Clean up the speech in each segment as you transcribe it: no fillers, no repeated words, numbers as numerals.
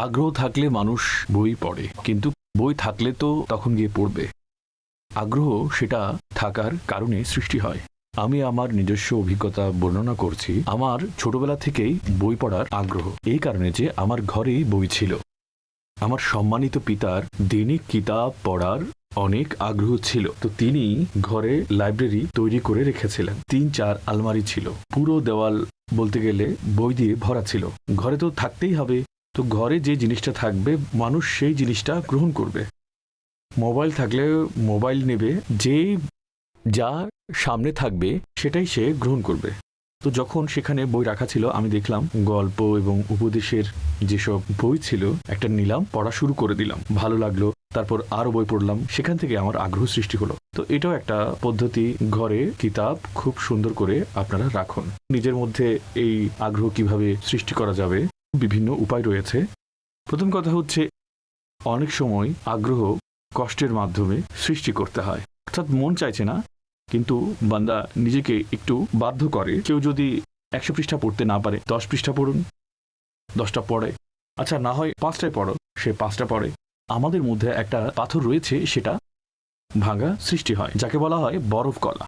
আগ্রহ থাকলে মানুষ বই পড়ে, কিন্তু বই থাকলে তো তখন গিয়ে পড়বে। আগ্রহ সেটা থাকার কারণে সৃষ্টি হয়। আমি আমার নিজস্ব অভিজ্ঞতা বর্ণনা করছি। আমার ছোটবেলা থেকেই বই পড়ার আগ্রহ, এই কারণে যে আমার ঘরেই বই ছিল। আমার সম্মানিত পিতার দৈনিক কিতাব পড়ার অনেক আগ্রহ ছিল, তো তিনি ঘরে লাইব্রেরি তৈরি করে রেখেছিলেন। ৩-৪ আলমারি ছিল, পুরো দেওয়াল বলতে গেলে বই দিয়ে ভরা ছিল। ঘরে তো থাকতেই হবে, তো ঘরে যে জিনিসটা থাকবে মানুষ সেই জিনিসটা গ্রহণ করবে। মোবাইল থাকলে মোবাইল নেবে, যে যার সামনে থাকবে সেটাই সে গ্রহণ করবে। তো যখন সেখানে বই রাখা ছিল, আমি দেখলাম গল্প এবং উপদেশের যেসব বই ছিল, একটা নিলাম, পড়া শুরু করে দিলাম, ভালো লাগলো। তারপর আরো বই পড়লাম, সেখান থেকে আমার আগ্রহ সৃষ্টি হলো। তো এটাও একটা পদ্ধতি, ঘরে কিতাব খুব সুন্দর করে আপনারা রাখুন। নিজের মধ্যে এই আগ্রহ কিভাবে সৃষ্টি করা যাবে, বিভিন্ন উপায় রয়েছে। প্রথম কথা হচ্ছে, অনেক সময় আগ্রহ কষ্টের মাধ্যমে সৃষ্টি করতে হয়, অর্থাৎ মন চাইছে না, কিন্তু বান্দা নিজেকে একটু বাধ্য করে। কেউ যদি 100 পৃষ্ঠা পড়তে না পারে, 10 পৃষ্ঠা পড়ুন, 10টা পড়ে। আচ্ছা, না হয় 5টায় পড়ো, সে 5টা পড়ে। আমাদের মধ্যে একটা পাথর রয়েছে, সেটা ভাঙা সৃষ্টি হয়, যাকে বলা হয় বরফ গলা।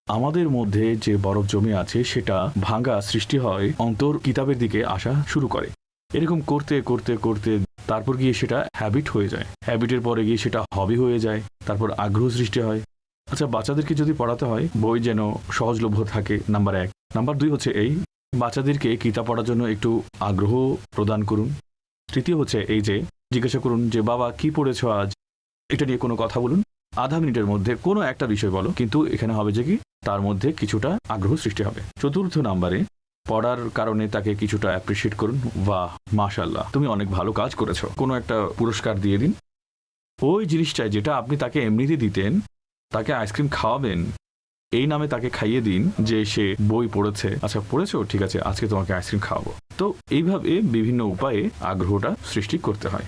আমাদের মধ্যে যে বরফ জমে আছে সেটা ভাঙা সৃষ্টি হয়, অন্তর কিতাবের দিকে আসা শুরু করে। এরকম করতে করতে করতে তারপর গিয়ে সেটা হ্যাবিট হয়ে যায়, হ্যাবিটের পরে গিয়ে সেটা হবি হয়ে যায়, তারপর আগ্রহ সৃষ্টি হয়। আচ্ছা, বাচ্চাদেরকে যদি পড়াতে হয়, বই যেন সহজলভ্য থাকে, নাম্বার 1। নাম্বার 2 হচ্ছে এই, বাচ্চাদেরকে কিতাব পড়ার জন্য একটু আগ্রহ প্রদান করুন। তৃতীয় হচ্ছে এই যে, জিজ্ঞাসা করুন যে বাবা কি পড়েছ আজ, এটা নিয়ে কোনো কথা বলুন। আধা মিনিটের মধ্যে কোনো একটা বিষয় বলো, কিন্তু এখানে হবে যে কি, তার মধ্যে কিছুটা আগ্রহ সৃষ্টি হবে। চতুর্থ নাম্বারে, পড়ার কারণে তাকে কিছুটা অ্যাপ্রিসিয়েট করুন। বাহ, মাশাআল্লাহ, তুমি অনেক ভালো কাজ করেছো, কোনো একটা পুরস্কার দিয়ে দিন। ওই জিনিসটাই যেটা আপনি তাকে এমনিতে দিতেন, তাকে আইসক্রিম খাওয়াবেন, এই নামে তাকে খাইয়ে দিন যে সে বই পড়েছে। আচ্ছা, পড়েছো, ঠিক আছে, আজকে তোমাকে আইসক্রিম খাওয়াবো। তো এইভাবে বিভিন্ন উপায়ে আগ্রহটা সৃষ্টি করতে হয়।